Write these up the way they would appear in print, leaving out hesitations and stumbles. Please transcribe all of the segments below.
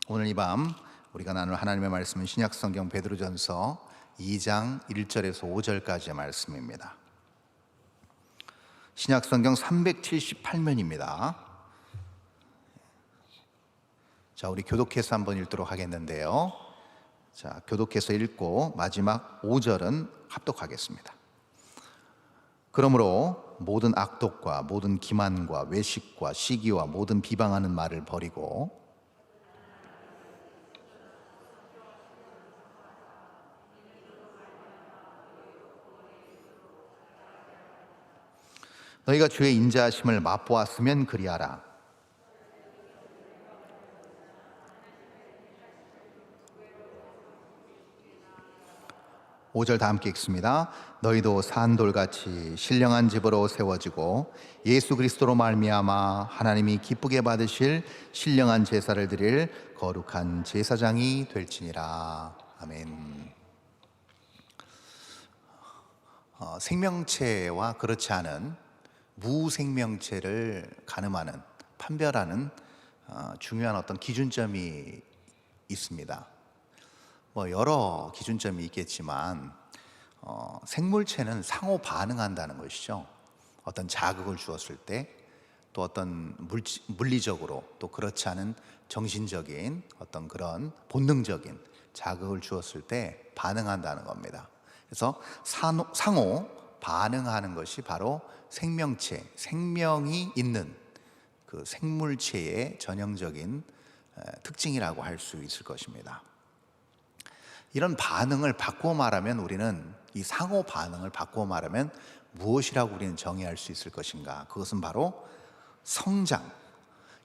오늘 이 밤 우리가 나눌 하나님의 말씀은 신약성경 베드로전서 2장 1절에서 5절까지의 말씀입니다. 신약성경 378면입니다. 자, 우리 교독해서 한번 읽도록 하겠는데요. 자, 교독해서 읽고 마지막 5절은 합독하겠습니다. 그러므로 모든 악독과 모든 기만과 외식과 시기와 모든 비방하는 말을 버리고 너희가 주의 인자하심을 맛보았으면 그리하라. (5절) 다 함께 읽습니다. 너희도 산돌같이 신령한 집으로 세워지고 예수 그리스도로 말미암아 하나님이 기쁘게 받으실 신령한 제사를 드릴 거룩한 제사장이 될지니라. 아멘. 생명체와 그렇지 않은 무생명체를 가늠하는, 판별하는 중요한 어떤 기준점이 있습니다. 여러 기준점이 있겠지만 생물체는 상호 반응한다는 것이죠. 어떤 자극을 주었을 때, 또 어떤 물리적으로, 또 그렇지 않은 정신적인 어떤 그런 본능적인 자극을 주었을 때 반응한다는 겁니다. 그래서 상호 반응하는 것이 바로 생명체, 생명이 있는 그 생물체의 전형적인 특징이라고 할 수 있을 것입니다. 이런 반응을 바꾸어 말하면, 우리는 이 상호 반응을 바꾸어 말하면 무엇이라고 우리는 정의할 수 있을 것인가? 그것은 바로 성장.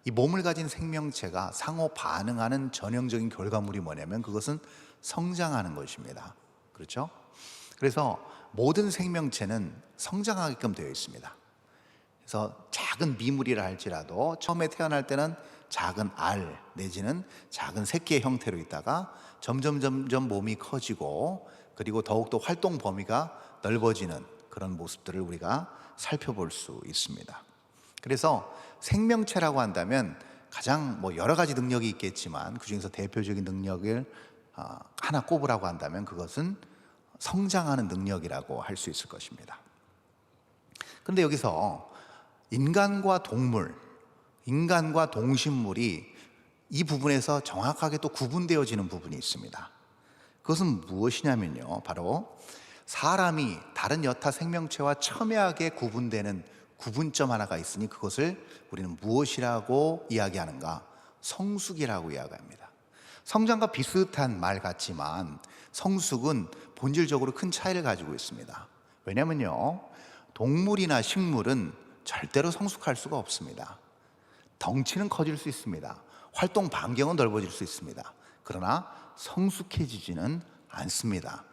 이 몸을 가진 생명체가 상호 반응하는 전형적인 결과물이 뭐냐면 그것은 성장하는 것입니다. 그렇죠? 그래서 모든 생명체는 성장하게끔 되어 있습니다. 그래서 작은 미물이라 할지라도 처음에 태어날 때는 작은 알 내지는 작은 새끼의 형태로 있다가 점점 몸이 커지고, 그리고 더욱더 활동 범위가 넓어지는 그런 모습들을 우리가 살펴볼 수 있습니다. 그래서 생명체라고 한다면 가장 여러 가지 능력이 있겠지만 그중에서 대표적인 능력을 하나 꼽으라고 한다면 그것은 성장하는 능력이라고 할 수 있을 것입니다. 그런데 여기서 인간과 동물, 인간과 동식물이 이 부분에서 정확하게 또 구분되어지는 부분이 있습니다. 그것은 무엇이냐면요, 바로 사람이 다른 여타 생명체와 첨예하게 구분되는 구분점 하나가 있으니 그것을 우리는 무엇이라고 이야기하는가? 성숙이라고 이야기합니다. 성장과 비슷한 말 같지만 성숙은 본질적으로 큰 차이를 가지고 있습니다. 왜냐면요, 동물이나 식물은 절대로 성숙할 수가 없습니다. 덩치는 커질 수 있습니다. 활동 반경은 넓어질 수 있습니다. 그러나 성숙해지지는 않습니다.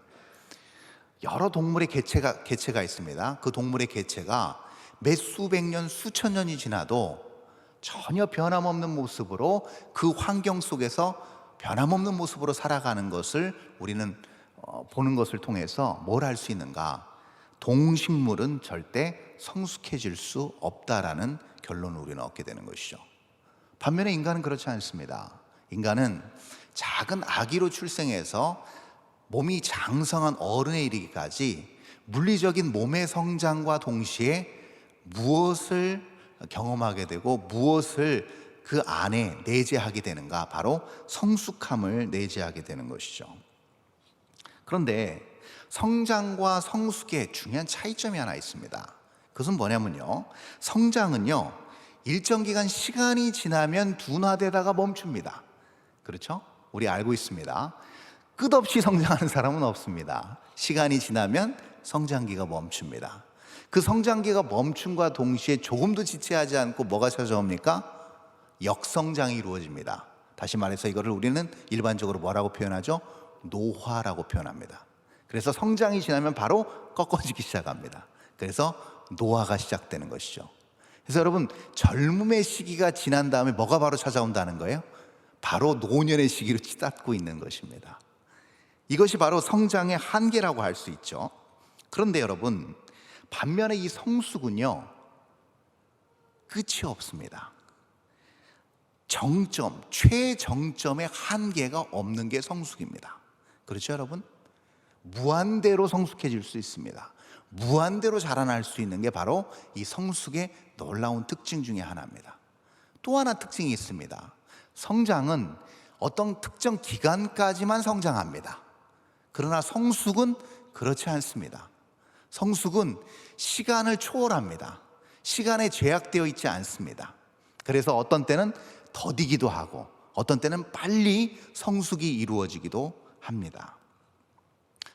여러 동물의 개체가 있습니다. 그 동물의 개체가 몇 수백 년, 수천 년이 지나도 전혀 변함없는 모습으로 그 환경 속에서 변함없는 모습으로 살아가는 것을 우리는 보는 것을 통해서 뭘 할 수 있는가? 동식물은 절대 성숙해질 수 없다라는 결론을 우리는 얻게 되는 것이죠. 반면에 인간은 그렇지 않습니다. 인간은 작은 아기로 출생해서 몸이 장성한 어른에 이르기까지 물리적인 몸의 성장과 동시에 무엇을 경험하게 되고 무엇을 그 안에 내재하게 되는가? 바로 성숙함을 내재하게 되는 것이죠. 그런데 성장과 성숙의 중요한 차이점이 하나 있습니다. 그것은 뭐냐면요, 성장은요 일정 기간 시간이 지나면 둔화되다가 멈춥니다. 그렇죠? 우리 알고 있습니다. 끝없이 성장하는 사람은 없습니다. 시간이 지나면 성장기가 멈춥니다. 그 성장기가 멈춤과 동시에 조금도 지체하지 않고 뭐가 찾아옵니까? 역성장이 이루어집니다. 다시 말해서 이거를 우리는 일반적으로 뭐라고 표현하죠? 노화라고 표현합니다. 그래서 성장이 지나면 바로 꺾어지기 시작합니다. 그래서 노화가 시작되는 것이죠. 그래서 여러분, 젊음의 시기가 지난 다음에 뭐가 바로 찾아온다는 거예요? 바로 노년의 시기로 치닫고 있는 것입니다. 이것이 바로 성장의 한계라고 할 수 있죠. 그런데 여러분, 반면에 이 성숙은요 끝이 없습니다. 정점, 최정점의 한계가 없는 게 성숙입니다. 그렇죠, 여러분? 무한대로 성숙해질 수 있습니다. 무한대로 자라날 수 있는 게 바로 이 성숙의 놀라운 특징 중에 하나입니다. 또 하나 특징이 있습니다. 성장은 어떤 특정 기간까지만 성장합니다. 그러나 성숙은 그렇지 않습니다. 성숙은 시간을 초월합니다. 시간에 제약되어 있지 않습니다. 그래서 어떤 때는 더디기도 하고 어떤 때는 빨리 성숙이 이루어지기도 합니다.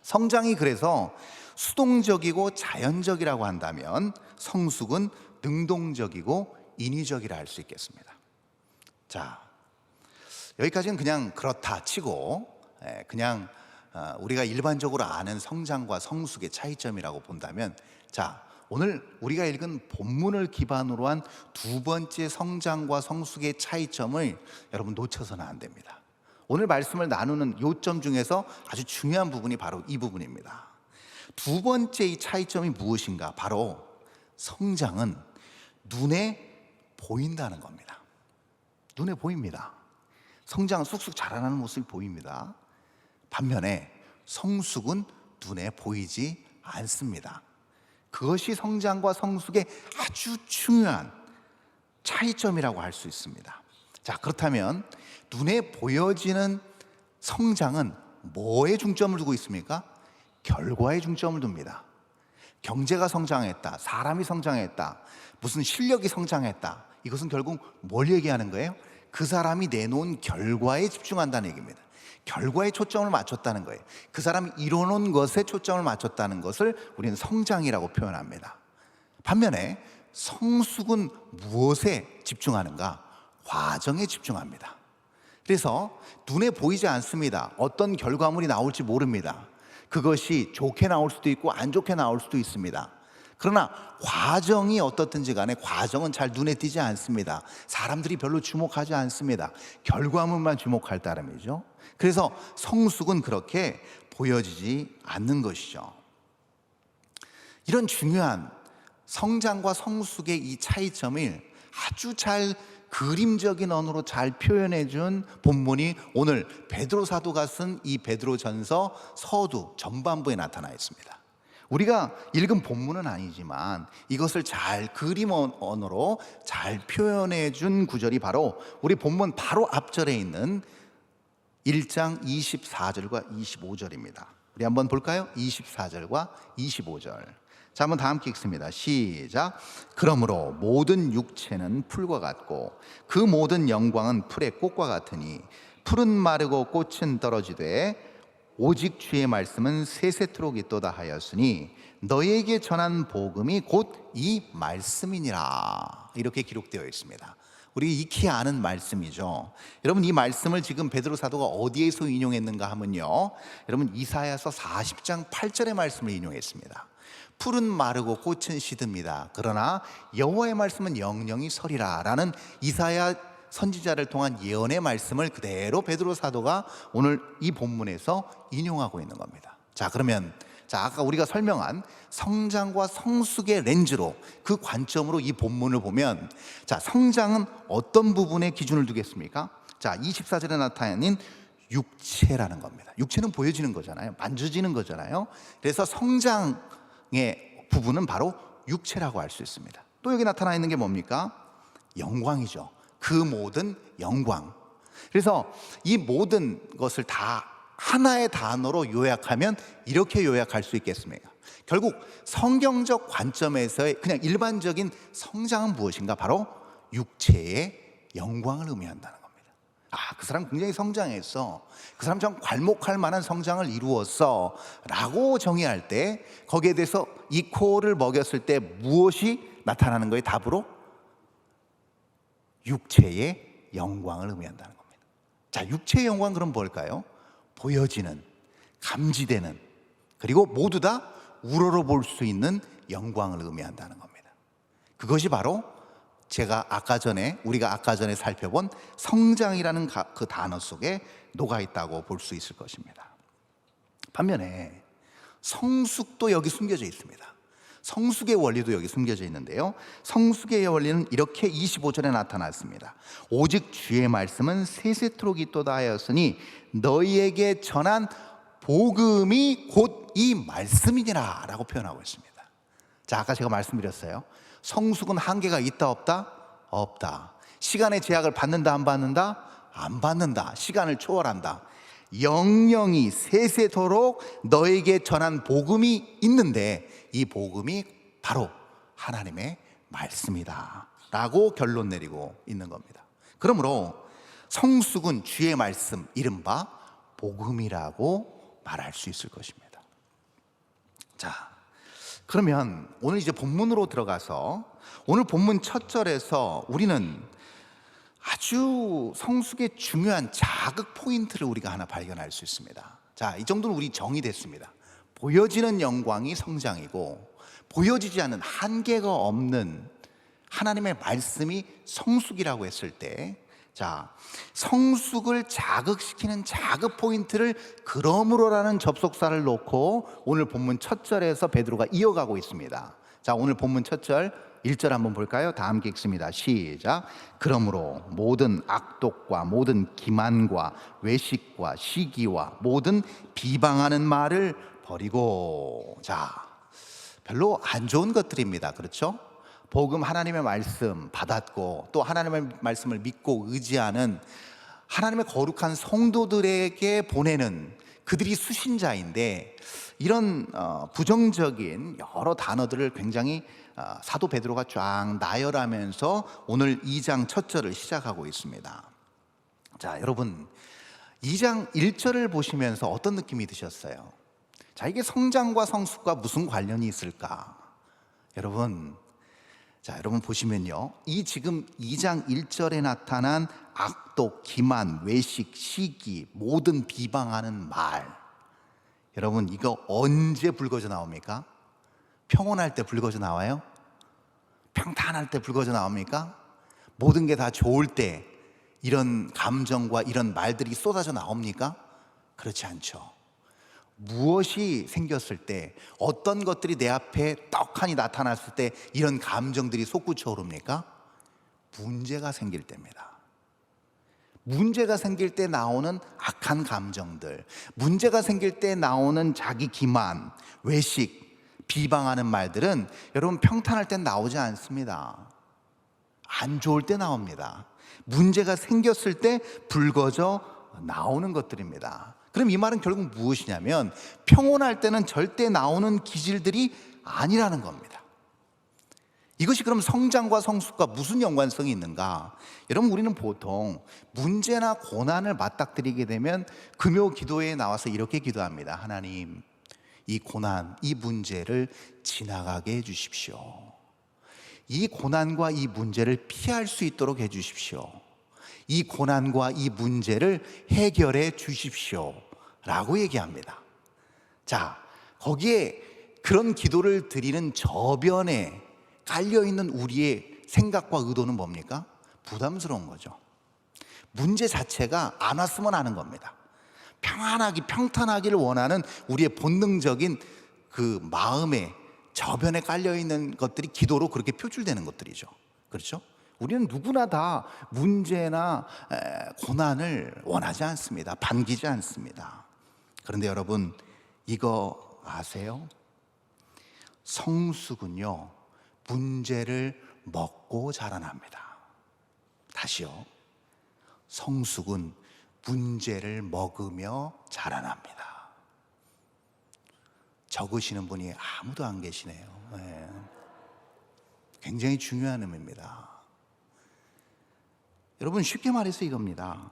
성장이 그래서 수동적이고 자연적이라고 한다면 성숙은 능동적이고 인위적이라 할 수 있겠습니다. 자, 여기까지는 그냥 그렇다 치고 그냥 우리가 일반적으로 아는 성장과 성숙의 차이점이라고 본다면, 자, 오늘 우리가 읽은 본문을 기반으로 한 두 번째 성장과 성숙의 차이점을 여러분 놓쳐서는 안 됩니다. 오늘 말씀을 나누는 요점 중에서 아주 중요한 부분이 바로 이 부분입니다. 두 번째 이 차이점이 무엇인가? 바로 성장은 눈에 보인다는 겁니다. 눈에 보입니다. 성장은 쑥쑥 자라나는 모습이 보입니다. 반면에 성숙은 눈에 보이지 않습니다. 그것이 성장과 성숙의 아주 중요한 차이점이라고 할 수 있습니다. 자, 그렇다면 눈에 보여지는 성장은 뭐에 중점을 두고 있습니까? 결과에 중점을 둡니다. 경제가 성장했다, 사람이 성장했다, 무슨 실력이 성장했다, 이것은 결국 뭘 얘기하는 거예요? 그 사람이 내놓은 결과에 집중한다는 얘기입니다. 결과에 초점을 맞췄다는 거예요. 그 사람이 이뤄놓은 것에 초점을 맞췄다는 것을 우리는 성장이라고 표현합니다. 반면에 성숙은 무엇에 집중하는가? 과정에 집중합니다. 그래서 눈에 보이지 않습니다. 어떤 결과물이 나올지 모릅니다. 그것이 좋게 나올 수도 있고 안 좋게 나올 수도 있습니다. 그러나 과정이 어떻든지 간에 과정은 잘 눈에 띄지 않습니다. 사람들이 별로 주목하지 않습니다. 결과물만 주목할 따름이죠. 그래서 성숙은 그렇게 보여지지 않는 것이죠. 이런 중요한 성장과 성숙의 이 차이점을 아주 잘 그림적인 언어로 잘 표현해 준 본문이 오늘 베드로 사도가 쓴 이 베드로전서 서두 전반부에 나타나 있습니다. 우리가 읽은 본문은 아니지만 이것을 잘 그림 언어로 잘 표현해 준 구절이 바로 우리 본문 바로 앞절에 있는 1장 24절과 25절입니다. 우리 한번 볼까요? 24절과 25절. 자, 한번 다 함께 읽습니다. 시작. 그러므로 모든 육체는 풀과 같고 그 모든 영광은 풀의 꽃과 같으니 풀은 마르고 꽃은 떨어지되 오직 주의 말씀은 세세토록 있도다 하였으니 너희에게 전한 복음이 곧 이 말씀이니라. 이렇게 기록되어 있습니다. 우리 익히 아는 말씀이죠. 여러분, 이 말씀을 지금 베드로 사도가 어디에서 인용했는가 하면요, 여러분 이사야서 40장 8절의 말씀을 인용했습니다. 풀은 마르고 꽃은 시듭니다. 그러나 여호와의 말씀은 영영이 서리라 라는 이사야 선지자를 통한 예언의 말씀을 그대로 베드로 사도가 오늘 이 본문에서 인용하고 있는 겁니다. 자, 그러면 아까 우리가 설명한 성장과 성숙의 렌즈로, 그 관점으로 이 본문을 보면, 자, 성장은 어떤 부분에 기준을 두겠습니까? 자, 24절에 나타나는 육체라는 겁니다. 육체는 보여지는 거잖아요. 만져지는 거잖아요. 그래서 성장의 부분은 바로 육체라고 할 수 있습니다. 또 여기 나타나 있는 게 뭡니까? 영광이죠. 그 모든 영광. 그래서 이 모든 것을 다 하나의 단어로 요약하면 이렇게 요약할 수 있겠습니다. 결국 성경적 관점에서의 그냥 일반적인 성장은 무엇인가? 바로 육체의 영광을 의미한다는 겁니다. 아, 그 사람 굉장히 성장했어, 그 사람 참 괄목할 만한 성장을 이루었어 라고 정의할 때, 거기에 대해서 이코를 먹였을 때 무엇이 나타나는 거예요? 답으로 육체의 영광을 의미한다는 겁니다. 자, 육체의 영광 그럼 뭘까요? 보여지는, 감지되는, 그리고 모두 다 우러러 볼 수 있는 영광을 의미한다는 겁니다. 그것이 바로 우리가 아까 전에 살펴본 성장이라는 그 단어 속에 녹아 있다고 볼 수 있을 것입니다. 반면에 성숙도 여기 숨겨져 있습니다. 성숙의 원리도 여기 숨겨져 있는데요. 성숙의 원리는 이렇게 25절에 나타났습니다. 오직 주의 말씀은 세세토록 있도다 하였으니 너희에게 전한 복음이 곧 이 말씀이니라 라고 표현하고 있습니다. 자, 아까 제가 말씀드렸어요. 성숙은 한계가 있다 없다? 없다. 시간의 제약을 받는다 안 받는다? 안 받는다. 시간을 초월한다. 영영이 세세토록 너에게 전한 복음이 있는데 이 복음이 바로 하나님의 말씀이다 라고 결론 내리고 있는 겁니다. 그러므로 성숙은 주의 말씀, 이른바 복음이라고 말할 수 있을 것입니다. 자, 그러면 오늘 이제 본문으로 들어가서 오늘 본문 첫 절에서 우리는 아주 성숙의 중요한 자극 포인트를 우리가 하나 발견할 수 있습니다. 자, 이 정도는 우리 정의됐습니다. 보여지는 영광이 성장이고 보여지지 않는 한계가 없는 하나님의 말씀이 성숙이라고 했을 때, 자, 성숙을 자극시키는 자극 포인트를 그러므로라는 접속사를 놓고 오늘 본문 첫 절에서 베드로가 이어가고 있습니다. 자, 오늘 본문 첫 절 1절 한번 볼까요? 다 함께 읽습니다. 시작. 그러므로 모든 악독과 모든 기만과 외식과 시기와 모든 비방하는 말을 버리고. 자, 별로 안 좋은 것들입니다. 그렇죠? 복음, 하나님의 말씀 받았고 또 하나님의 말씀을 믿고 의지하는 하나님의 거룩한 성도들에게 보내는 그들이 수신자인데, 이런 부정적인 여러 단어들을 굉장히 사도 베드로가 쫙 나열하면서 오늘 2장 첫 절을 시작하고 있습니다. 자, 여러분 2장 1절을 보시면서 어떤 느낌이 드셨어요? 자, 이게 성장과 성숙과 무슨 관련이 있을까? 여러분, 자, 여러분 보시면요, 이 지금 2장 1절에 나타난 악독, 기만, 외식, 시기, 모든 비방하는 말, 여러분 이거 언제 불거져 나옵니까? 평온할 때 불거져 나와요? 평탄할 때 불거져 나옵니까? 모든 게 다 좋을 때 이런 감정과 이런 말들이 쏟아져 나옵니까? 그렇지 않죠. 무엇이 생겼을 때, 어떤 것들이 내 앞에 떡하니 나타났을 때 이런 감정들이 솟구쳐 오릅니까? 문제가 생길 때입니다. 문제가 생길 때 나오는 악한 감정들, 문제가 생길 때 나오는 자기 기만, 외식, 비방하는 말들은 여러분 평탄할 땐 나오지 않습니다. 안 좋을 때 나옵니다. 문제가 생겼을 때 불거져 나오는 것들입니다. 그럼 이 말은 결국 무엇이냐면 평온할 때는 절대 나오는 기질들이 아니라는 겁니다. 이것이 그럼 성장과 성숙과 무슨 연관성이 있는가? 여러분, 우리는 보통 문제나 고난을 맞닥뜨리게 되면 금요 기도에 나와서 이렇게 기도합니다. 하나님, 이 고난, 이 문제를 지나가게 해주십시오. 이 고난과 이 문제를 피할 수 있도록 해주십시오. 이 고난과 이 문제를 해결해 주십시오 라고 얘기합니다. 자, 거기에 그런 기도를 드리는 저변에 깔려있는 우리의 생각과 의도는 뭡니까? 부담스러운 거죠. 문제 자체가 안 왔으면 하는 겁니다. 평안하기, 평탄하기를 원하는 우리의 본능적인 그 마음의 저변에 깔려있는 것들이 기도로 그렇게 표출되는 것들이죠. 그렇죠? 우리는 누구나 다 문제나 고난을 원하지 않습니다. 반기지 않습니다. 그런데 여러분, 이거 아세요? 성숙은요, 문제를 먹고 자라납니다. 다시요. 성숙은 문제를 먹으며 자라납니다. 적으시는 분이 아무도 안 계시네요. 네. 굉장히 중요한 의미입니다. 여러분, 쉽게 말해서 이겁니다.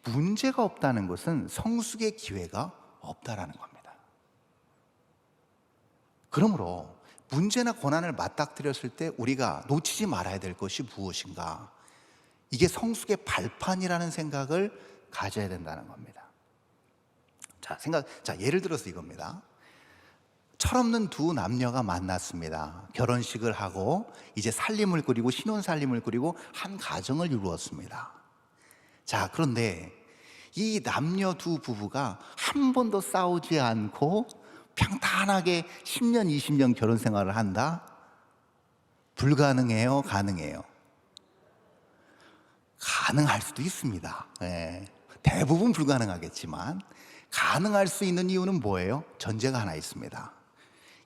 문제가 없다는 것은 성숙의 기회가 없다라는 겁니다. 그러므로 문제나 고난을 맞닥뜨렸을 때 우리가 놓치지 말아야 될 것이 무엇인가? 이게 성숙의 발판이라는 생각을 가져야 된다는 겁니다. 자, 예를 들어서 이겁니다. 철없는 두 남녀가 만났습니다. 결혼식을 하고 이제 살림을 꾸리고 신혼살림을 꾸리고 한 가정을 이루었습니다. 자, 그런데 이 남녀 두 부부가 한 번도 싸우지 않고 평탄하게 10년, 20년 결혼 생활을 한다? 불가능해요? 가능해요? 가능할 수도 있습니다. 예. 대부분 불가능하겠지만 가능할 수 있는 이유는 뭐예요? 전제가 하나 있습니다.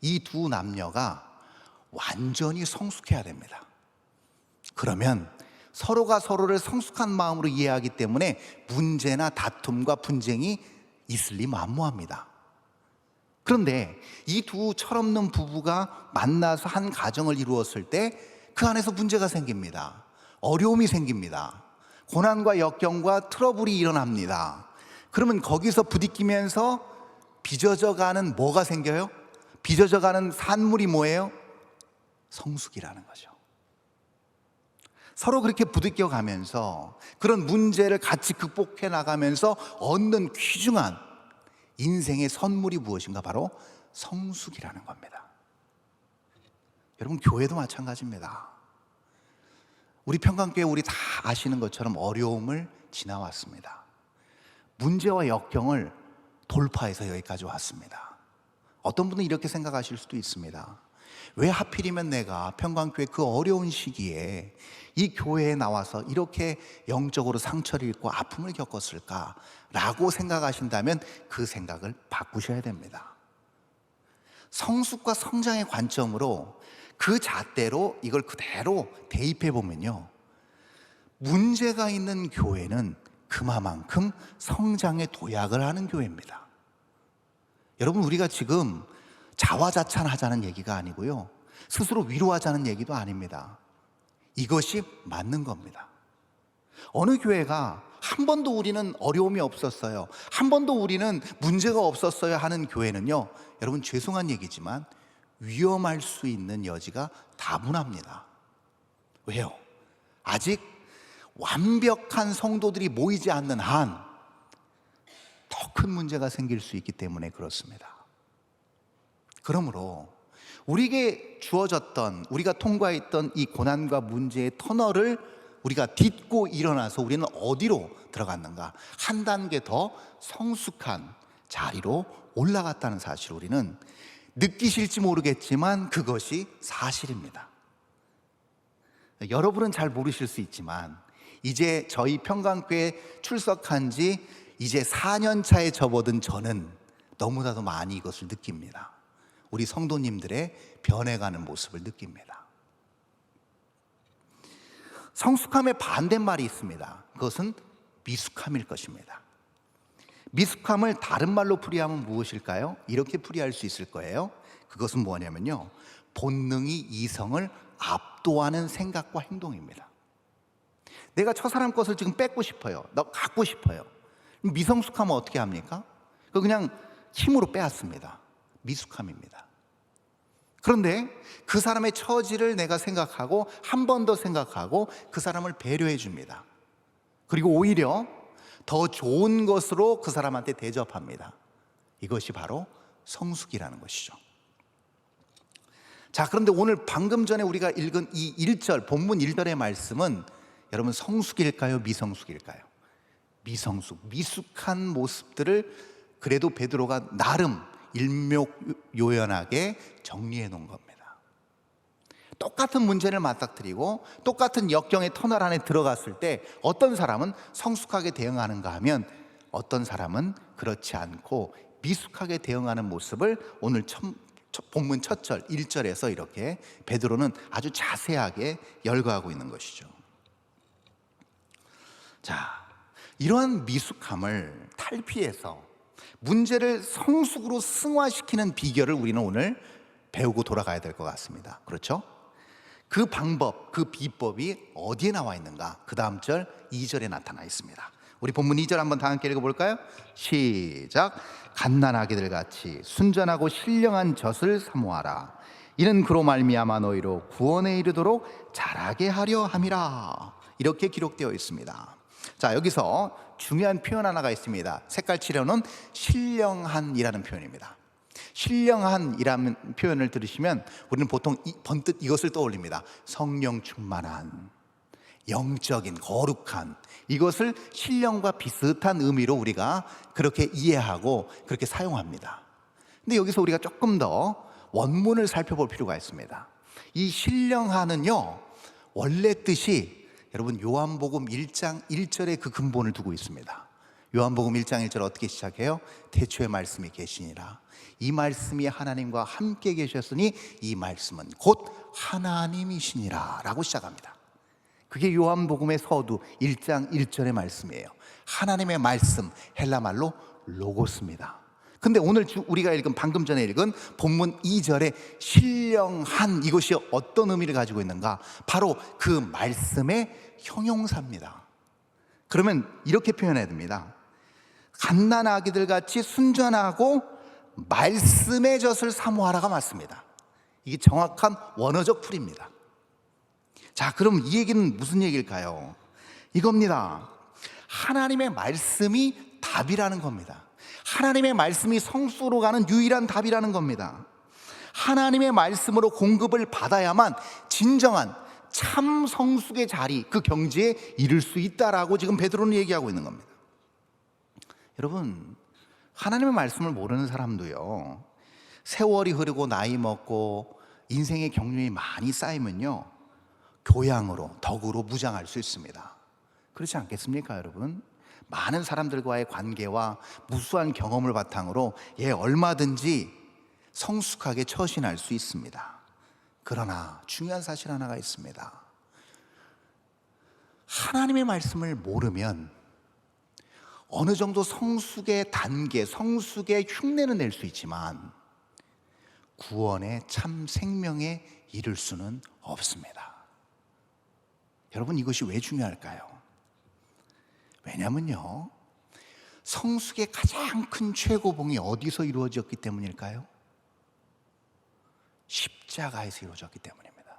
이 두 남녀가 완전히 성숙해야 됩니다. 그러면 서로가 서로를 성숙한 마음으로 이해하기 때문에 문제나 다툼과 분쟁이 있을 리 만무합니다. 그런데 이 두 철없는 부부가 만나서 한 가정을 이루었을 때 그 안에서 문제가 생깁니다. 어려움이 생깁니다. 고난과 역경과 트러블이 일어납니다. 그러면 거기서 부딪히면서 빚어져가는 뭐가 생겨요? 빚어져가는 산물이 뭐예요? 성숙이라는 거죠. 서로 그렇게 부딪혀 가면서 그런 문제를 같이 극복해 나가면서 얻는 귀중한 인생의 선물이 무엇인가? 바로 성숙이라는 겁니다. 여러분, 교회도 마찬가지입니다. 우리 평강교회 우리 다 아시는 것처럼 어려움을 지나왔습니다. 문제와 역경을 돌파해서 여기까지 왔습니다. 어떤 분은 이렇게 생각하실 수도 있습니다. 왜 하필이면 내가 평강교회 그 어려운 시기에 이 교회에 나와서 이렇게 영적으로 상처를 입고 아픔을 겪었을까라고 생각하신다면 그 생각을 바꾸셔야 됩니다. 성숙과 성장의 관점으로 그 잣대로 이걸 그대로 대입해 보면요, 문제가 있는 교회는 그만큼 성장에 도약을 하는 교회입니다. 여러분, 우리가 지금 자화자찬하자는 얘기가 아니고요, 스스로 위로하자는 얘기도 아닙니다. 이것이 맞는 겁니다. 어느 교회가 한 번도 우리는 어려움이 없었어요, 한 번도 우리는 문제가 없었어요 하는 교회는요, 여러분, 죄송한 얘기지만 위험할 수 있는 여지가 다분합니다. 왜요? 아직 완벽한 성도들이 모이지 않는 한 더 큰 문제가 생길 수 있기 때문에 그렇습니다. 그러므로 우리에게 주어졌던, 우리가 통과했던 이 고난과 문제의 터널을 우리가 딛고 일어나서 우리는 어디로 들어갔는가? 한 단계 더 성숙한 자리로 올라갔다는 사실을 우리는 느끼실지 모르겠지만 그것이 사실입니다. 여러분은 잘 모르실 수 있지만 이제 저희 평강교회 출석한 지 이제 4년 차에 접어든 저는 너무나도 많이 이것을 느낍니다. 우리 성도님들의 변해가는 모습을 느낍니다. 성숙함의 반대말이 있습니다. 그것은 미숙함일 것입니다. 미숙함을 다른 말로 풀이하면 무엇일까요? 이렇게 풀이할 수 있을 거예요. 그것은 뭐냐면요, 본능이 이성을 압도하는 생각과 행동입니다. 내가 저 사람 것을 지금 뺏고 싶어요. 나 갖고 싶어요. 미성숙하면 어떻게 합니까? 그냥 힘으로 빼앗습니다. 미숙함입니다. 그런데 그 사람의 처지를 내가 생각하고 한 번 더 생각하고 그 사람을 배려해 줍니다. 그리고 오히려 더 좋은 것으로 그 사람한테 대접합니다. 이것이 바로 성숙이라는 것이죠. 자, 그런데 오늘 방금 전에 우리가 읽은 이 1절, 본문 1절의 말씀은 여러분 성숙일까요? 미성숙일까요? 미성숙, 미숙한 모습들을 그래도 베드로가 나름 일목요연하게 정리해 놓은 겁니다. 똑같은 문제를 맞닥뜨리고 똑같은 역경의 터널 안에 들어갔을 때 어떤 사람은 성숙하게 대응하는가 하면 어떤 사람은 그렇지 않고 미숙하게 대응하는 모습을 오늘 본문 첫 절 1절에서 이렇게 베드로는 아주 자세하게 열거하고 있는 것이죠. 자, 이러한 미숙함을 탈피해서 문제를 성숙으로 승화시키는 비결을 우리는 오늘 배우고 돌아가야 될 것 같습니다. 그렇죠? 그 방법, 그 비법이 어디에 나와 있는가? 그 다음 절 2절에 나타나 있습니다. 우리 본문 2절 한번 다 함께 읽어볼까요? 시작. 갓난아기들 같이 순전하고 신령한 젖을 사모하라. 이는 그로 말미암아 너희로 구원에 이르도록 자라게 하려 함이라. 이렇게 기록되어 있습니다. 자, 여기서 중요한 표현 하나가 있습니다. 색깔 칠해놓은 신령한이라는 표현입니다. 신령한이라는 표현을 들으시면 우리는 보통 번뜩 이것을 떠올립니다. 성령 충만한, 영적인, 거룩한, 이것을 신령과 비슷한 의미로 우리가 그렇게 이해하고 그렇게 사용합니다. 근데 여기서 우리가 조금 더 원문을 살펴볼 필요가 있습니다. 이 신령한은요, 원래 뜻이 여러분 요한복음 1장 1절에 그 근본을 두고 있습니다. 요한복음 1장 1절 어떻게 시작해요? 태초에 말씀이 계시니라. 이 말씀이 하나님과 함께 계셨으니 이 말씀은 곧 하나님이시니라 라고 시작합니다. 그게 요한복음의 서두 1장 1절의 말씀이에요. 하나님의 말씀, 헬라말로 로고스입니다. 근데 오늘 우리가 읽은, 방금 전에 읽은 본문 2절에 신령한, 이것이 어떤 의미를 가지고 있는가? 바로 그 말씀의 형용사입니다. 그러면 이렇게 표현해야 됩니다. 갓난 아기들 같이 순전하고 말씀의 젖을 사모하라가 맞습니다. 이게 정확한 원어적 풀이입니다. 자, 그럼 이 얘기는 무슨 얘기일까요? 이겁니다. 하나님의 말씀이 답이라는 겁니다. 하나님의 말씀이 성수로 가는 유일한 답이라는 겁니다. 하나님의 말씀으로 공급을 받아야만 진정한 참 성숙의 자리, 그 경지에 이를 수 있다라고 지금 베드로는 얘기하고 있는 겁니다. 여러분, 하나님의 말씀을 모르는 사람도요, 세월이 흐르고 나이 먹고 인생의 경륜이 많이 쌓이면요, 교양으로, 덕으로 무장할 수 있습니다. 그렇지 않겠습니까, 여러분? 많은 사람들과의 관계와 무수한 경험을 바탕으로 얼마든지 성숙하게 처신할 수 있습니다. 그러나 중요한 사실 하나가 있습니다. 하나님의 말씀을 모르면 어느 정도 성숙의 단계, 성숙의 흉내는 낼 수 있지만 구원의 참 생명에 이를 수는 없습니다. 여러분, 이것이 왜 중요할까요? 왜냐면요, 성숙의 가장 큰 최고봉이 어디서 이루어졌기 때문일까요? 십자가에서 이루어졌기 때문입니다.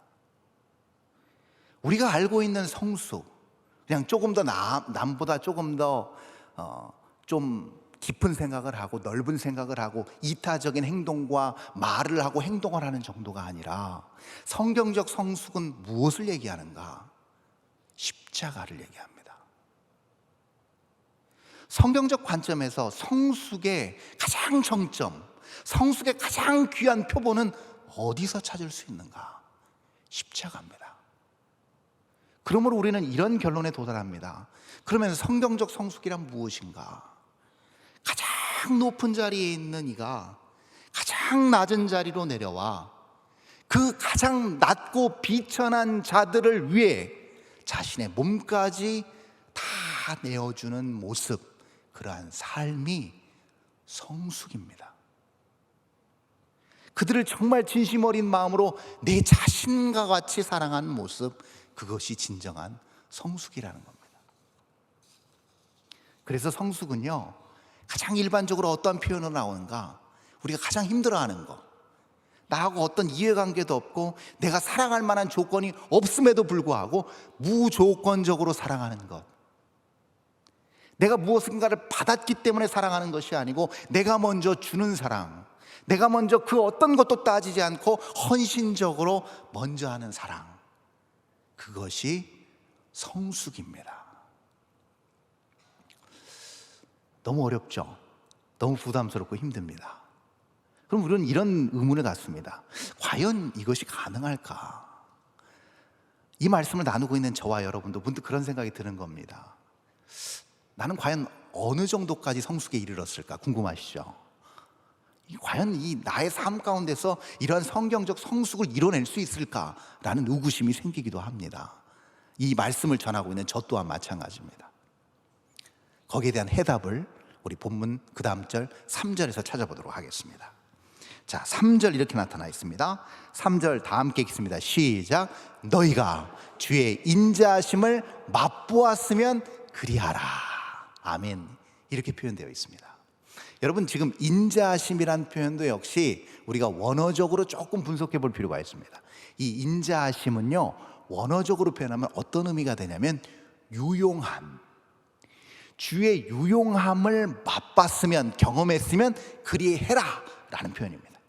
우리가 알고 있는 성숙, 그냥 조금 더 남보다 조금 더 좀 깊은 생각을 하고 넓은 생각을 하고 이타적인 행동과 말을 하고 행동을 하는 정도가 아니라, 성경적 성숙은 무엇을 얘기하는가? 십자가를 얘기합니다. 성경적 관점에서 성숙의 가장 정점, 성숙의 가장 귀한 표본은 어디서 찾을 수 있는가? 십자가입니다. 그러므로 우리는 이런 결론에 도달합니다. 그러면 성경적 성숙이란 무엇인가? 가장 높은 자리에 있는 이가 가장 낮은 자리로 내려와 그 가장 낮고 비천한 자들을 위해 자신의 몸까지 다 내어주는 모습, 그러한 삶이 성숙입니다. 그들을 정말 진심 어린 마음으로 내 자신과 같이 사랑하는 모습, 그것이 진정한 성숙이라는 겁니다. 그래서 성숙은요, 가장 일반적으로 어떤 표현으로 나오는가? 우리가 가장 힘들어하는 거, 나하고 어떤 이해관계도 없고 내가 사랑할 만한 조건이 없음에도 불구하고 무조건적으로 사랑하는 것, 내가 무엇인가를 받았기 때문에 사랑하는 것이 아니고 내가 먼저 주는 사랑, 내가 먼저 그 어떤 것도 따지지 않고 헌신적으로 먼저 하는 사랑, 그것이 성숙입니다. 너무 어렵죠? 너무 부담스럽고 힘듭니다. 그럼 우리는 이런 의문을 갖습니다. 과연 이것이 가능할까? 이 말씀을 나누고 있는 저와 여러분도 문득 그런 생각이 드는 겁니다. 나는 과연 어느 정도까지 성숙에 이르렀을까 궁금하시죠? 과연 이 나의 삶 가운데서 이러한 성경적 성숙을 이뤄낼 수 있을까라는 의구심이 생기기도 합니다. 이 말씀을 전하고 있는 저 또한 마찬가지입니다. 거기에 대한 해답을 우리 본문 그 다음 절 3절에서 찾아보도록 하겠습니다. 자, 3절 이렇게 나타나 있습니다. 3절 다 함께 읽습니다. 시작. 너희가 주의 인자하심을 맛보았으면 그리하라. 아멘. 이렇게 표현되어 있습니다. 여러분, 지금 인자하심이란 표현도 역시 우리가 원어적으로 조금 분석해 볼 필요가 있습니다. 이 인자하심은요, 원어적으로 표현하면 어떤 의미가 되냐면 유용함, 주의 유용함을 맛봤으면, 경험했으면 그리해라 라는 표현입니다.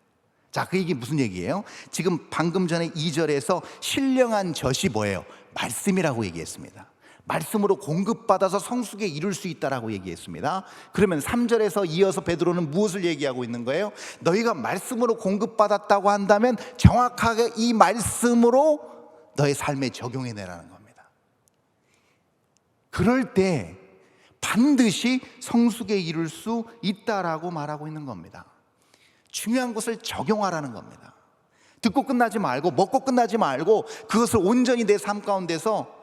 자, 그 얘기 무슨 얘기예요? 지금 방금 전에 2절에서 신령한 젖이 뭐예요? 말씀이라고 얘기했습니다. 말씀으로 공급받아서 성숙에 이룰 수 있다라고 얘기했습니다. 그러면 3절에서 이어서 베드로는 무엇을 얘기하고 있는 거예요? 너희가 말씀으로 공급받았다고 한다면 정확하게 이 말씀으로 너의 삶에 적용해내라는 겁니다. 그럴 때 반드시 성숙에 이룰 수 있다라고 말하고 있는 겁니다. 중요한 것을 적용하라는 겁니다. 듣고 끝나지 말고, 먹고 끝나지 말고, 그것을 온전히 내 삶 가운데서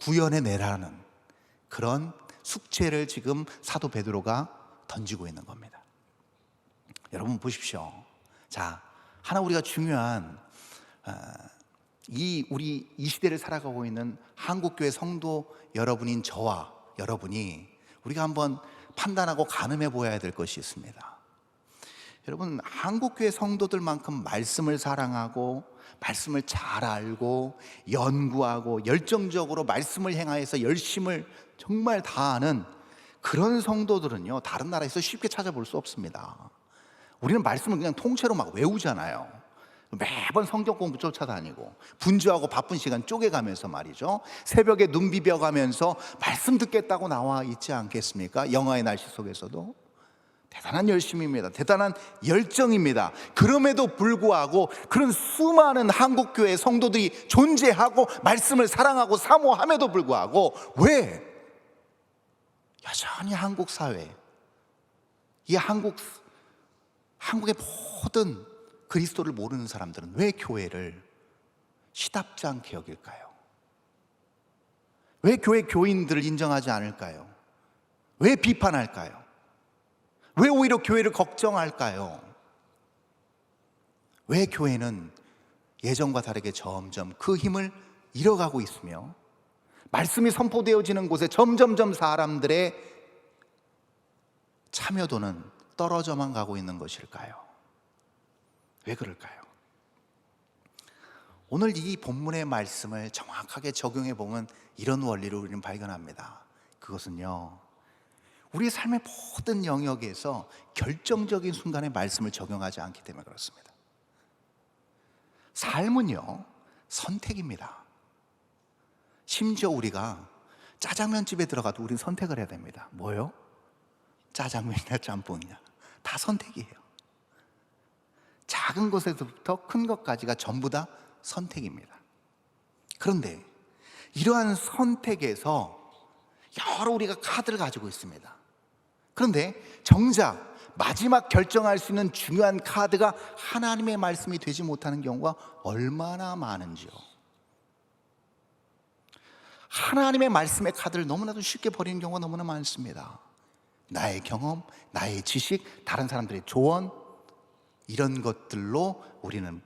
구현해내라는 그런 숙제를 지금 사도 베드로가 던지고 있는 겁니다. 여러분 보십시오. 자, 하나 우리가 중요한 우리 이 시대를 살아가고 있는 한국교회 성도 여러분인 저와 여러분이 우리가 한번 판단하고 가늠해 보아야 될 것이 있습니다. 여러분, 한국교회 성도들만큼 말씀을 사랑하고 말씀을 잘 알고 연구하고 열정적으로 말씀을 행하여서 열심을 정말 다하는 그런 성도들은요, 다른 나라에서 쉽게 찾아볼 수 없습니다. 우리는 말씀을 그냥 통째로 막 외우잖아요. 매번 성경 공부 쫓아다니고 분주하고 바쁜 시간 쪼개가면서 말이죠, 새벽에 눈 비벼가면서 말씀 듣겠다고 나와 있지 않겠습니까? 영하의 날씨 속에서도 대단한 열심입니다. 대단한 열정입니다. 그럼에도 불구하고 그런 수많은 한국교회 성도들이 존재하고 말씀을 사랑하고 사모함에도 불구하고 왜 여전히 한국 사회, 이 한국의 모든 그리스도를 모르는 사람들은 왜 교회를 시답지 않게 여길까요? 왜 교회 교인들을 인정하지 않을까요? 왜 비판할까요? 왜 오히려 교회를 걱정할까요? 왜 교회는 예전과 다르게 점점 그 힘을 잃어가고 있으며 말씀이 선포되어지는 곳에 점점점 사람들의 참여도는 떨어져만 가고 있는 것일까요? 왜 그럴까요? 오늘 이 본문의 말씀을 정확하게 적용해 보면 이런 원리를 우리는 발견합니다. 그것은요, 우리 삶의 모든 영역에서 결정적인 순간에 말씀을 적용하지 않기 때문에 그렇습니다. 삶은요, 선택입니다. 심지어 우리가 짜장면집에 들어가도 우리는 선택을 해야 됩니다. 뭐요? 짜장면이냐 짬뽕이냐, 다 선택이에요. 작은 것에서부터 큰 것까지가 전부 다 선택입니다. 그런데 이러한 선택에서 여러 우리가 카드를 가지고 있습니다. 그런데 정작 마지막 결정할 수 있는 중요한 카드가 하나님의 말씀이 되지 못하는 경우가 얼마나 많은지요. 하나님의 말씀의 카드를 너무나도 쉽게 버리는 경우가 너무나 많습니다. 나의 경험, 나의 지식, 다른 사람들의 조언, 이런 것들로 우리는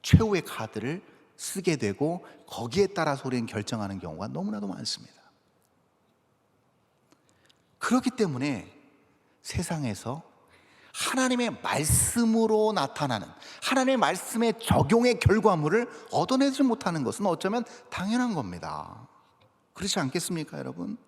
최후의 카드를 쓰게 되고 거기에 따라서 우리는 결정하는 경우가 너무나도 많습니다. 그렇기 때문에 세상에서 하나님의 말씀으로 나타나는, 하나님의 말씀의 적용의 결과물을 얻어내지 못하는 것은 어쩌면 당연한 겁니다. 그렇지 않겠습니까, 여러분?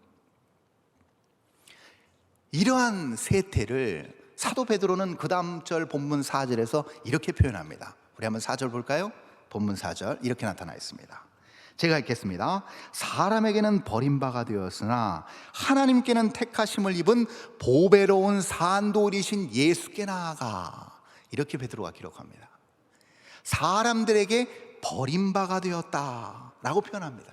이러한 세태를 사도 베드로는 그 다음 절 본문 4절에서 이렇게 표현합니다. 우리 한번 4절 볼까요? 본문 4절 이렇게 나타나 있습니다. 제가 읽겠습니다. 사람에게는 버림바가 되었으나 하나님께는 택하심을 입은 보배로운 산돌이신 예수께 나아가, 이렇게 베드로가 기록합니다. 사람들에게 버림바가 되었다라고 표현합니다.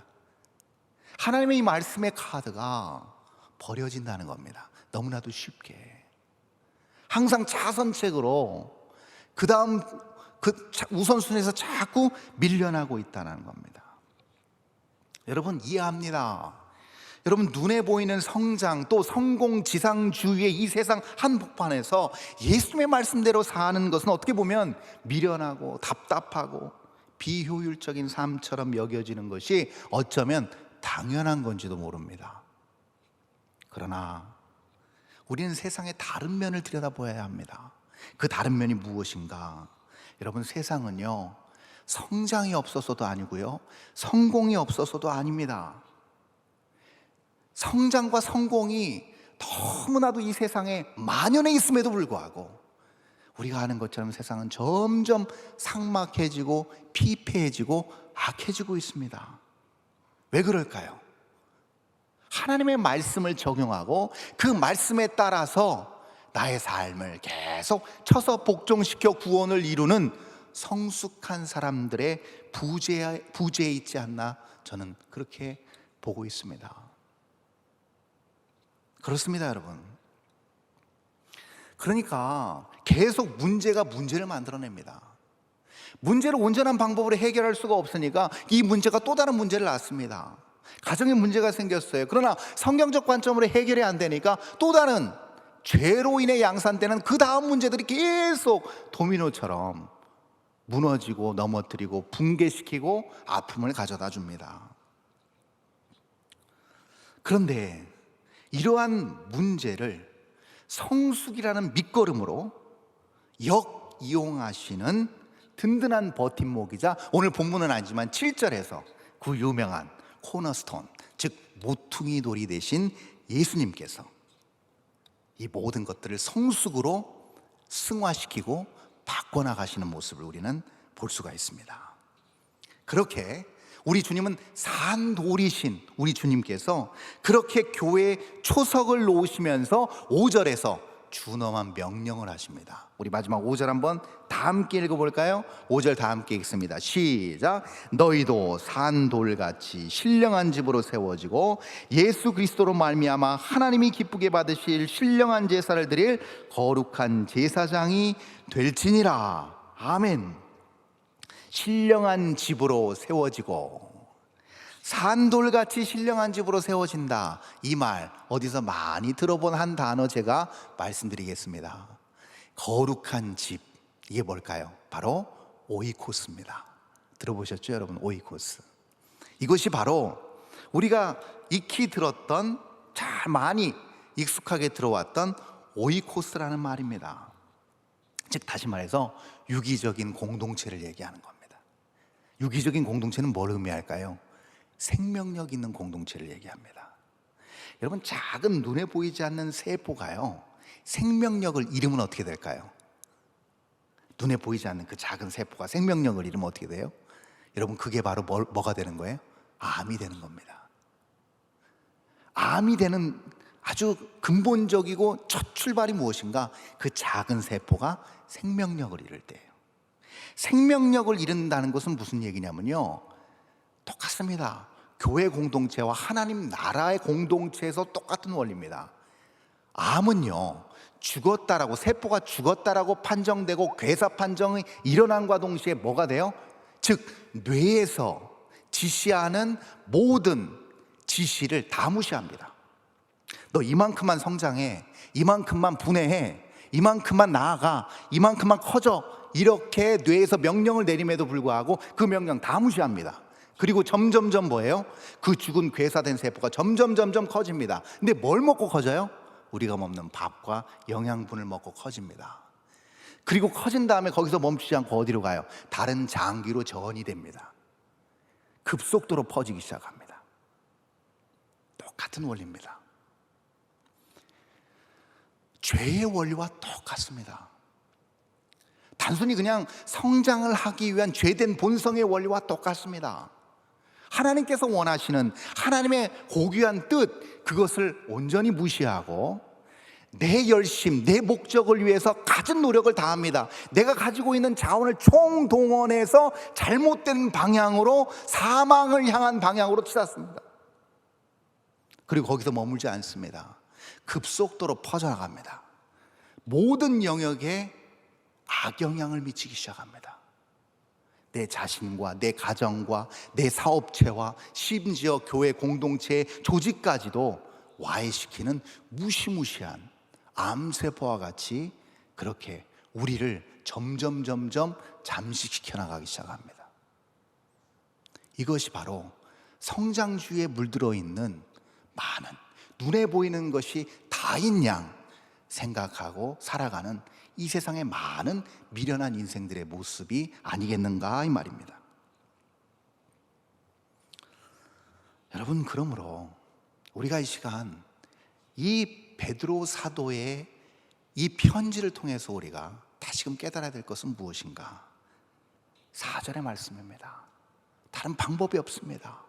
하나님의 이 말씀의 카드가 버려진다는 겁니다. 너무나도 쉽게. 항상 차선책으로 그 다음 그 우선순위에서 자꾸 밀려나고 있다는 겁니다. 여러분 이해합니다. 여러분, 눈에 보이는 성장 또 성공 지상주의의 이 세상 한복판에서 예수님의 말씀대로 사는 것은 어떻게 보면 미련하고 답답하고 비효율적인 삶처럼 여겨지는 것이 어쩌면 당연한 건지도 모릅니다. 그러나 우리는 세상의 다른 면을 들여다보아야 합니다. 그 다른 면이 무엇인가? 여러분, 세상은요, 성장이 없어서도 아니고요, 성공이 없어서도 아닙니다. 성장과 성공이 너무나도 이 세상에 만연해 있음에도 불구하고 우리가 아는 것처럼 세상은 점점 삭막해지고 피폐해지고 악해지고 있습니다. 왜 그럴까요? 하나님의 말씀을 적용하고 그 말씀에 따라서 나의 삶을 계속 쳐서 복종시켜 구원을 이루는 성숙한 사람들의 부재에 있지 않나, 저는 그렇게 보고 있습니다. 그렇습니다, 여러분. 그러니까 계속 문제가 문제를 만들어냅니다. 문제를 온전한 방법으로 해결할 수가 없으니까 이 문제가 또 다른 문제를 낳습니다. 가정에 문제가 생겼어요. 그러나 성경적 관점으로 해결이 안 되니까 또 다른 죄로 인해 양산되는 그 다음 문제들이 계속 도미노처럼 무너지고 넘어뜨리고 붕괴시키고 아픔을 가져다 줍니다. 그런데 이러한 문제를 성숙이라는 밑거름으로 역이용하시는 든든한 버팀목이자, 오늘 본문은 아니지만 7절에서 그 유명한 코너스톤, 즉 모퉁이 돌이 되신 예수님께서 이 모든 것들을 성숙으로 승화시키고 바꿔나가시는 모습을 우리는 볼 수가 있습니다. 그렇게 우리 주님은 산돌이신 우리 주님께서 그렇게 교회에 초석을 놓으시면서 5절에서 준엄한 명령을 하십니다. 우리 마지막 5절 한번 다 함께 읽어볼까요? 5절 다 함께 읽습니다. 시작. 너희도 산돌같이 신령한 집으로 세워지고 예수 그리스도로 말미암아 하나님이 기쁘게 받으실 신령한 제사를 드릴 거룩한 제사장이 될지니라. 아멘. 신령한 집으로 세워지고 산돌같이 신령한 집으로 세워진다. 이 말 어디서 많이 들어본 한 단어 제가 말씀드리겠습니다. 거룩한 집, 이게 뭘까요? 바로 오이코스입니다. 들어보셨죠, 여러분? 오이코스. 이것이 바로 우리가 익히 들었던, 잘 많이 익숙하게 들어왔던 오이코스라는 말입니다. 즉 다시 말해서 유기적인 공동체를 얘기하는 겁니다. 유기적인 공동체는 뭘 의미할까요? 생명력 있는 공동체를 얘기합니다. 여러분, 작은 눈에 보이지 않는 세포가요, 생명력을 잃으면 어떻게 될까요? 눈에 보이지 않는 그 작은 세포가 생명력을 잃으면 어떻게 돼요? 여러분, 그게 바로 뭐가 되는 거예요? 암이 되는 겁니다. 암이 되는 아주 근본적이고 첫 출발이 무엇인가? 그 작은 세포가 생명력을 잃을 때예요. 생명력을 잃는다는 것은 무슨 얘기냐면요, 똑같습니다. 교회 공동체와 하나님 나라의 공동체에서 똑같은 원리입니다. 암은요, 죽었다라고, 세포가 죽었다라고 판정되고 괴사 판정이 일어난과 동시에 뭐가 돼요? 즉 뇌에서 지시하는 모든 지시를 다 무시합니다. 너 이만큼만 성장해, 이만큼만 분해해, 이만큼만 나아가, 이만큼만 커져, 이렇게 뇌에서 명령을 내림에도 불구하고 그 명령 다 무시합니다. 그리고 점점점 뭐예요? 그 죽은 괴사된 세포가 점점 커집니다. 근데 뭘 먹고 커져요? 우리가 먹는 밥과 영양분을 먹고 커집니다. 그리고 커진 다음에 거기서 멈추지 않고 어디로 가요? 다른 장기로 전이 됩니다. 급속도로 퍼지기 시작합니다. 똑같은 원리입니다. 죄의 원리와 똑같습니다. 단순히 그냥 성장을 하기 위한 죄된 본성의 원리와 똑같습니다. 하나님께서 원하시는 하나님의 고귀한 뜻, 그것을 온전히 무시하고 내 열심, 내 목적을 위해서 가진 노력을 다합니다. 내가 가지고 있는 자원을 총동원해서 잘못된 방향으로, 사망을 향한 방향으로 치닫습니다. 그리고 거기서 머물지 않습니다. 급속도로 퍼져나갑니다. 모든 영역에 악영향을 미치기 시작합니다. 내 자신과 내 가정과 내 사업체와 심지어 교회 공동체의 조직까지도 와해시키는 무시무시한 암세포와 같이 그렇게 우리를 점점 잠식시켜 나가기 시작합니다. 이것이 바로 성장주의에 물들어 있는 많은, 눈에 보이는 것이 다인 양 생각하고 살아가는 이 세상의 많은 미련한 인생들의 모습이 아니겠는가, 이 말입니다. 여러분, 그러므로 우리가 이 시간 이 베드로 사도의 이 편지를 통해서 우리가 다시금 깨달아야 될 것은 무엇인가? 4절의 말씀입니다. 다른 방법이 없습니다.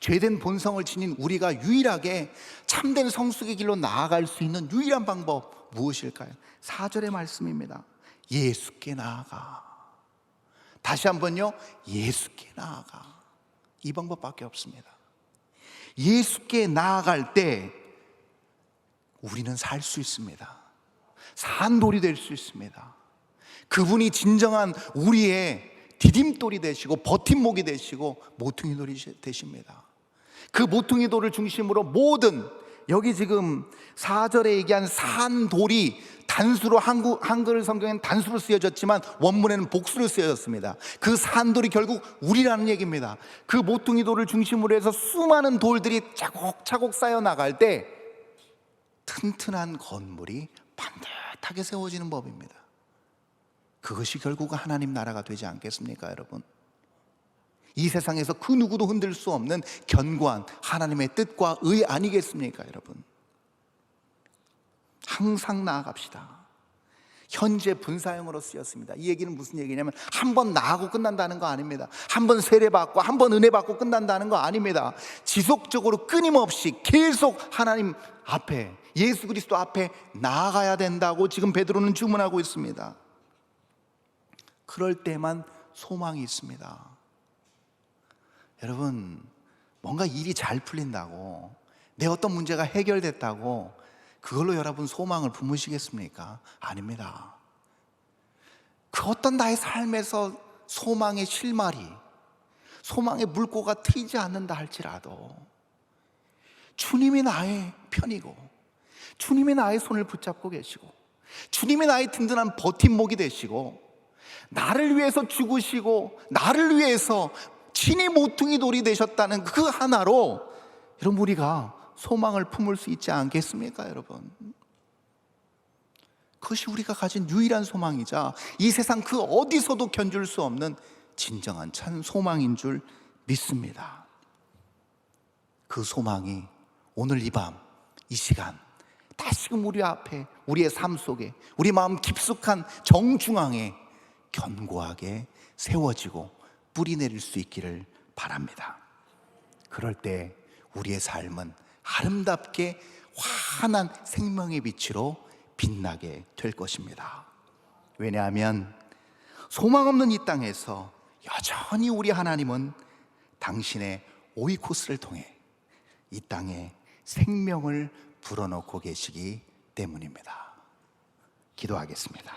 죄된 본성을 지닌 우리가 유일하게 참된 성숙의 길로 나아갈 수 있는 유일한 방법 무엇일까요? 4절의 말씀입니다. 예수께 나아가. 다시 한번요, 예수께 나아가. 이 방법밖에 없습니다. 예수께 나아갈 때 우리는 살 수 있습니다. 산돌이 될 수 있습니다. 그분이 진정한 우리의 디딤돌이 되시고 버팀목이 되시고 모퉁이돌이 되십니다. 그 모퉁이돌을 중심으로 모든, 여기 지금 4절에 얘기한 산돌이 단수로, 한글 성경에는 단수로 쓰여졌지만 원문에는 복수로 쓰여졌습니다. 그 산돌이 결국 우리라는 얘기입니다. 그 모퉁이돌을 중심으로 해서 수많은 돌들이 차곡차곡 쌓여 나갈 때 튼튼한 건물이 반듯하게 세워지는 법입니다. 그것이 결국은 하나님 나라가 되지 않겠습니까, 여러분? 이 세상에서 그 누구도 흔들 수 없는 견고한 하나님의 뜻과 의 아니겠습니까, 여러분? 항상 나아갑시다. 현재 분사형으로 쓰였습니다. 이 얘기는 무슨 얘기냐면 한 번 나아가고 끝난다는 거 아닙니다. 한 번 세례받고 한 번 은혜 받고 끝난다는 거 아닙니다. 지속적으로 끊임없이 계속 하나님 앞에, 예수 그리스도 앞에 나아가야 된다고 지금 베드로는 주문하고 있습니다. 그럴 때만 소망이 있습니다. 여러분, 뭔가 일이 잘 풀린다고, 내 어떤 문제가 해결됐다고 그걸로 여러분 소망을 품으시겠습니까? 아닙니다. 그 어떤 나의 삶에서 소망의 실마리, 소망의 물꼬가 트이지 않는다 할지라도 주님이 나의 편이고 주님이 나의 손을 붙잡고 계시고 주님이 나의 든든한 버팀목이 되시고 나를 위해서 죽으시고 나를 위해서 친히 모퉁이 돌이 되셨다는 그 하나로 여러분, 우리가 소망을 품을 수 있지 않겠습니까, 여러분? 그것이 우리가 가진 유일한 소망이자 이 세상 그 어디서도 견줄 수 없는 진정한 참 소망인 줄 믿습니다. 그 소망이 오늘 이 밤, 이 시간 다시금 우리 앞에, 우리의 삶 속에, 우리 마음 깊숙한 정중앙에 견고하게 세워지고 뿌리 내릴 수 있기를 바랍니다. 그럴 때 우리의 삶은 아름답게 환한 생명의 빛으로 빛나게 될 것입니다. 왜냐하면 소망 없는 이 땅에서 여전히 우리 하나님은 당신의 오이코스를 통해 이 땅에 생명을 불어넣고 계시기 때문입니다. 기도하겠습니다.